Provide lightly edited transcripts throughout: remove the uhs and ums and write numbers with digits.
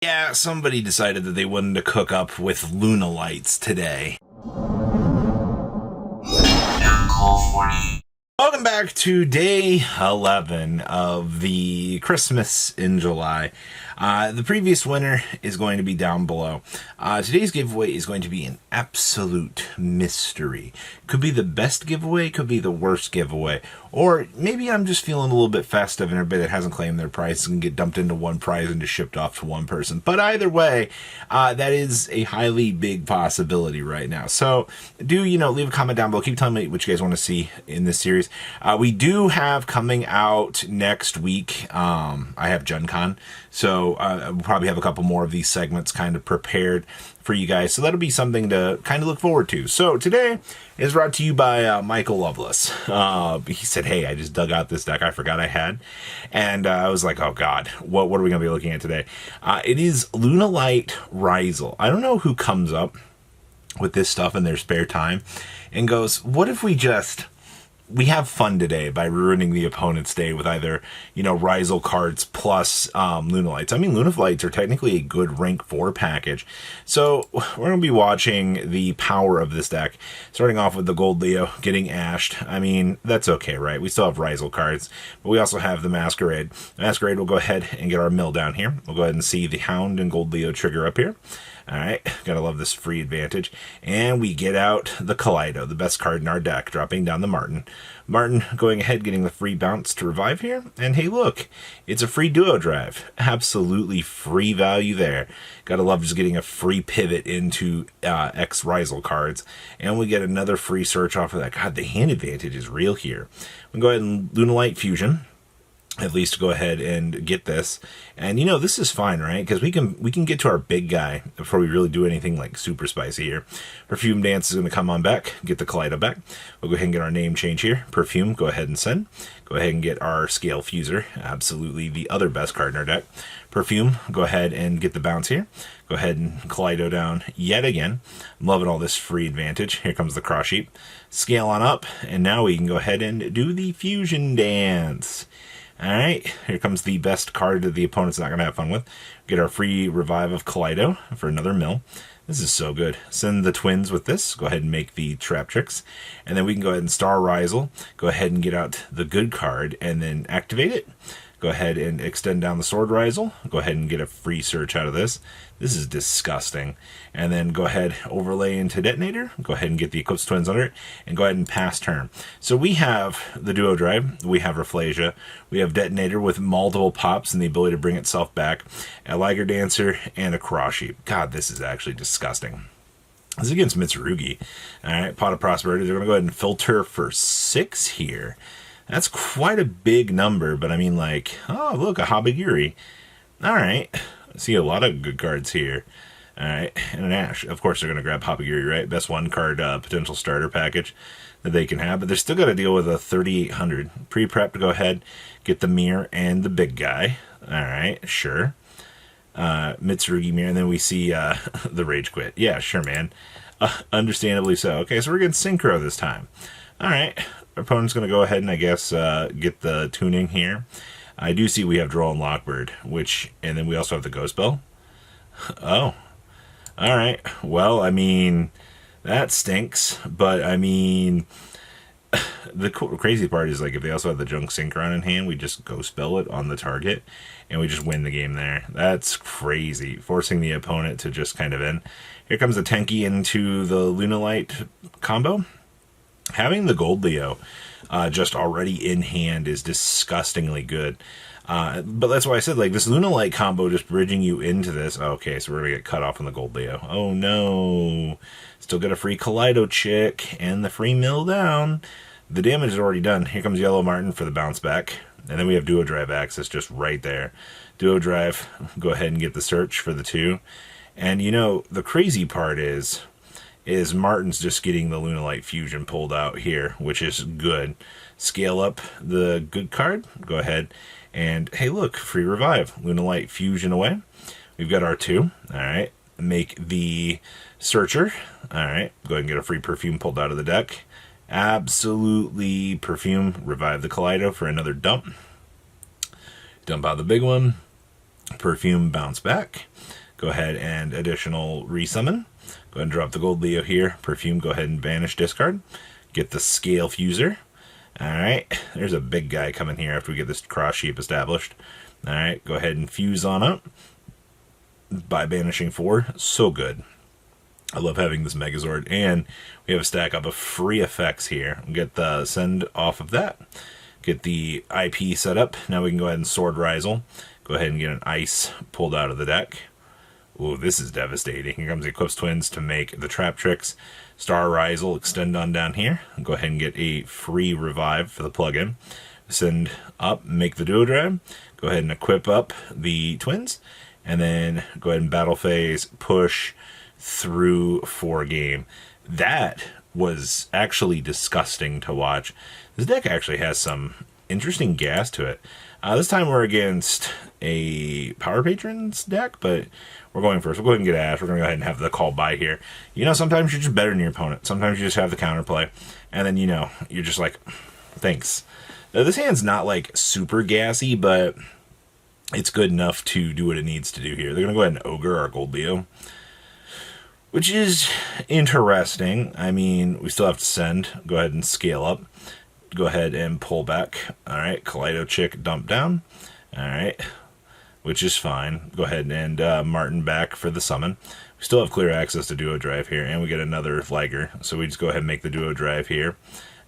Yeah, somebody decided that they wanted to cook up with Lunalights today. Welcome back to day 11 of the Christmas in July. The previous winner is going to be down below. Today's giveaway is going to be an absolute mystery. Could be the best giveaway, could be the worst giveaway. Or maybe I'm just feeling a little bit festive and everybody that hasn't claimed their prize can get dumped into one prize and just shipped off to one person. But either way, that is a highly big possibility right now. So do, leave a comment down below. Keep telling me what you guys want to see in this series. We do have coming out next week, I have Gen Con. So we'll probably have a couple more of these segments kind of prepared for you guys. So that'll be something to kind of look forward to. So today is brought to you by Michael Loveless. He said, hey, I just dug out this deck I forgot I had. And I was like, oh God, what are we going to be looking at today? It is Lunalight Rizal. I don't know who comes up with this stuff in their spare time and goes, what if we have fun today by ruining the opponent's day with either, Rizal cards plus Lunalights. I mean, Lunalights are technically a good rank 4 package. So we're going to be watching the power of this deck, starting off with the Gold Leo getting ashed. I mean, that's okay, right? We still have Rizal cards, but we also have the Masquerade. The Masquerade will go ahead and get our mill down here. We'll go ahead and see the Hound and Gold Leo trigger up here. All right, gotta love this free advantage. And we get out the Kaleido, the best card in our deck, dropping down the Martin. Martin going ahead, getting the free bounce to revive here. And hey, look, it's a free duo drive. Absolutely free value there. Gotta love just getting a free pivot into X Rizal cards. And we get another free search off of that. God, the hand advantage is real here. We go ahead and Lunalight Fusion. At least go ahead and get this. And this is fine, right? Because we can get to our big guy before we really do anything like super spicy here. Perfume Dance is going to come on back, get the Kaleido back. We'll go ahead and get our name change here. Perfume, go ahead and send. Go ahead and get our Scale Fuser, absolutely the other best card in our deck. Perfume, go ahead and get the bounce here. Go ahead and Kaleido down yet again. I'm loving all this free advantage. Here comes the Cross Sheep. Scale on up, and now we can go ahead and do the Fusion Dance. Alright, here comes the best card that the opponent's not going to have fun with. Get our free revive of Kaleido for another mill. This is so good. Send the twins with this. Go ahead and make the trap tricks. And then we can go ahead and Star Rizal. Go ahead and get out the good card and then activate it. Go ahead and extend down the Sword Rizal. Go ahead and get a free search out of this. This is disgusting. And then go ahead, overlay into Detonator. Go ahead and get the Eclipse Twins under it. And go ahead and pass turn. So we have the Duo Drive. We have Rafflesia. We have Detonator with multiple pops and the ability to bring itself back. A Liger Dancer and a Cross Sheep. God, this is actually disgusting. This is against Mitsurugi. Alright, Pot of Prosperity. They're going to go ahead and filter for 6 here. That's quite a big number, but I mean, like, oh, look, a Habagiri. All right. I see a lot of good cards here. All right. And an Ash. Of course, they're going to grab Habagiri, right? Best one card potential starter package that they can have, but they're still got to deal with a 3,800. Pre-prep to go ahead, get the Mirror and the big guy. All right. Sure. Mitsurugi Mirror, and then we see the Rage Quit. Yeah, sure, man. Understandably so. Okay, so we're getting Synchro this time. All right. Our opponent's going to go ahead and, I guess, get the tuning here. I do see we have Droll and Lockbird, and then we also have the Ghost Bell. Oh. All right. Well, I mean, that stinks. But, I mean, the crazy part is, like, if they also have the Junk Synchron in hand, we just Ghost Bell it on the target, and we just win the game there. That's crazy. Forcing the opponent to just kind of end. Here comes the Tenki into the Lunalight combo. Having the Gold Leo just already in hand is disgustingly good. But that's why I said, like, this Lunalight combo just bridging you into this. Okay, so we're going to get cut off on the Gold Leo. Oh, no. Still get a free Kaleido chick and the free mill down. The damage is already done. Here comes Yellow Martin for the bounce back. And then we have Duo Drive access just right there. Duo Drive, go ahead and get the search for the 2. And, the crazy part is Martin's just getting the Lunalight Fusion pulled out here, which is good. Scale up the good card. Go ahead and, hey, look, free revive. Lunalight Fusion away. We've got our 2. All right. Make the Searcher. All right. Go ahead and get a free Perfume pulled out of the deck. Absolutely Perfume. Revive the Kaleido for another dump. Dump out the big one. Perfume, bounce back. Go ahead and additional resummon. Go ahead and drop the Gold Leo here. Perfume, go ahead and banish, discard. Get the Scale Fuser. Alright, there's a big guy coming here after we get this cross sheep established. Alright, go ahead and fuse on up by banishing 4. So good. I love having this Megazord, and we have a stack up of free effects here. Get the send off of that. Get the IP set up. Now we can go ahead and Sword Rizel. Go ahead and get an Ice pulled out of the deck. Ooh, this is devastating. Here comes the Eclipse Twins to make the Trap Tricks. Star Rizel, extend on down here. Go ahead and get a free Revive for the plugin. Send up, make the Duo Drive. Go ahead and equip up the Twins. And then go ahead and Battle Phase, push through 4 game. That was actually disgusting to watch. This deck actually has some interesting gas to it. This time we're against a Power Patrons deck, but we're going first. We'll go ahead and get Ash. We're going to go ahead and have the call by here. You know, sometimes you're just better than your opponent. Sometimes you just have the counterplay. And then, you know, you're just like, thanks. Now, this hand's not, like, super gassy, but it's good enough to do what it needs to do here. They're going to go ahead and Ogre our Gold Leo, which is interesting. I mean, we still have to send. Go ahead and scale up. Go ahead and pull back. All right, Kaleido Chick, dump down. All right, which is fine. Go ahead and Martin back for the summon. We still have clear access to Duo Drive here, and we get another Liger. So we just go ahead and make the Duo Drive here.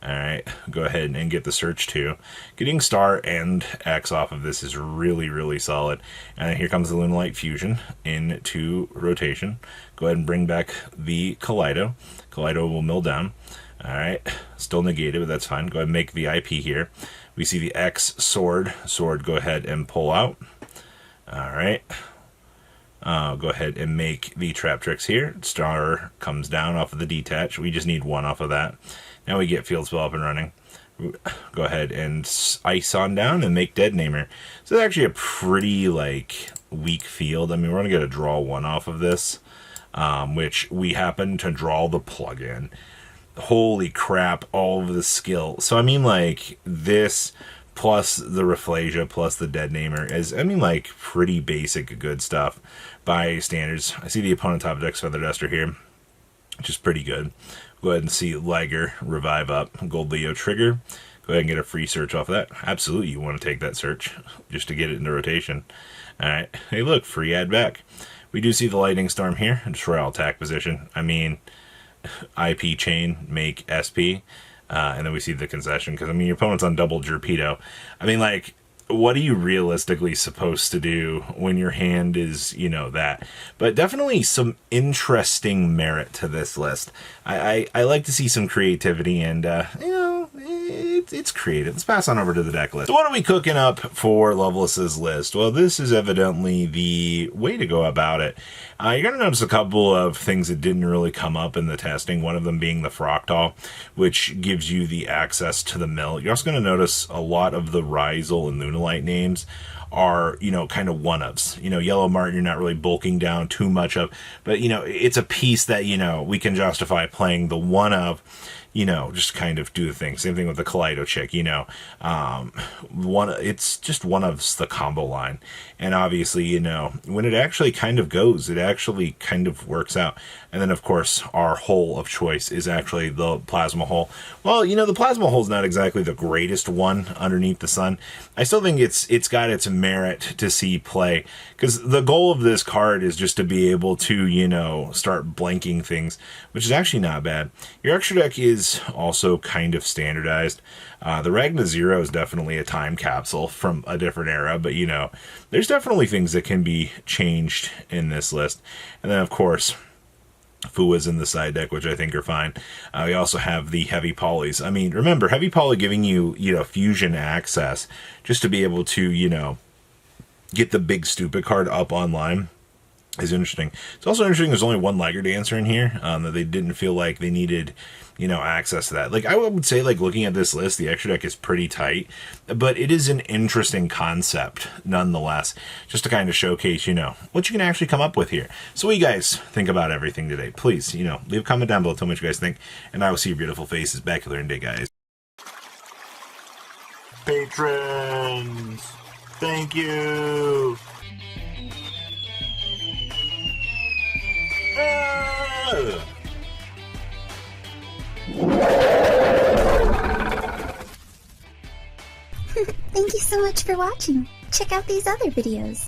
All right, go ahead and get the search too. Getting Star and X off of this is really, really solid. And then here comes the Lunalight Fusion into rotation. Go ahead and bring back the Kaleido. Kaleido will mill down. All right, still negated, but that's fine. Go ahead and make the IP here. We see the X sword. Sword, go ahead and pull out. All right. Go ahead and make the Trap Tricks here. Star comes down off of the detach. We just need 1 off of that. Now we get Field Spell up and running. Go ahead and Ice on down and make Dead Namer. So it's actually a pretty, like, weak field. I mean, we're going to get a draw 1 off of this, which we happen to draw the plugin. Holy crap, all of the skill. So, I mean, like, this plus the Rafflesia plus the Dead Namer is, I mean, like, pretty basic good stuff by standards. I see the opponent top deck's Feather Duster here, which is pretty good. Go ahead and see Liger revive up. Gold Leo trigger. Go ahead and get a free search off of that. Absolutely, you want to take that search just to get it into rotation. All right. Hey, look, free add back. We do see the Lightning Storm here. Destroy all attack position. I mean, IP chain, make SP. And then we see the concession. Because, I mean, your opponent's on double Jerpedo. I mean, like, what are you realistically supposed to do when your hand is, you know, that? But definitely some interesting merit to this list. I like to see some creativity, and, you know, it's creative. Let's pass on over to the deck list. So what are we cooking up for Loveless's list? Well, this is evidently the way to go about it. You're going to notice a couple of things that didn't really come up in the testing, one of them being the Fractal, which gives you the access to the mill. You're also going to notice a lot of the Rizel and Lunalight names are, you know, kind of one-ofs. You know, Yellow Martin, you're not really bulking down too much of, but, you know, it's a piece that, you know, we can justify playing the one-of, you know, just kind of do the thing. Same thing with the Kaleido chick, you know. It's just one of the combo line. And obviously, you know, when it actually kind of goes, it actually kind of works out. And then, of course, our hole of choice is actually the Plasma Hole. Well, you know, the Plasma Hole is not exactly the greatest one underneath the sun. I still think it's got its merit to see play. Because the goal of this card is just to be able to, you know, start blanking things, which is actually not bad. Your extra deck is also kind of standardized. The Ragna Zero is definitely a time capsule from a different era, but, you know, there's definitely things that can be changed in this list. And then, of course, Fua's in the side deck, which I think are fine. We also have the Heavy Polys. I mean, remember, Heavy Poly giving you, you know, fusion access just to be able to, you know, get the big stupid card up online is interesting. It's also interesting there's only one Liger Dancer in here, that they didn't feel like they needed, you know, access to that. Like, I would say, like, looking at this list, the extra deck is pretty tight, but it is an interesting concept nonetheless, just to kind of showcase, you know, what you can actually come up with here. So what do you guys think about everything today? Please, you know, leave a comment down below, tell me what you guys think, and I will see your beautiful faces back here in day, guys. Patrons, thank you. Thank you so much for watching. Check out these other videos.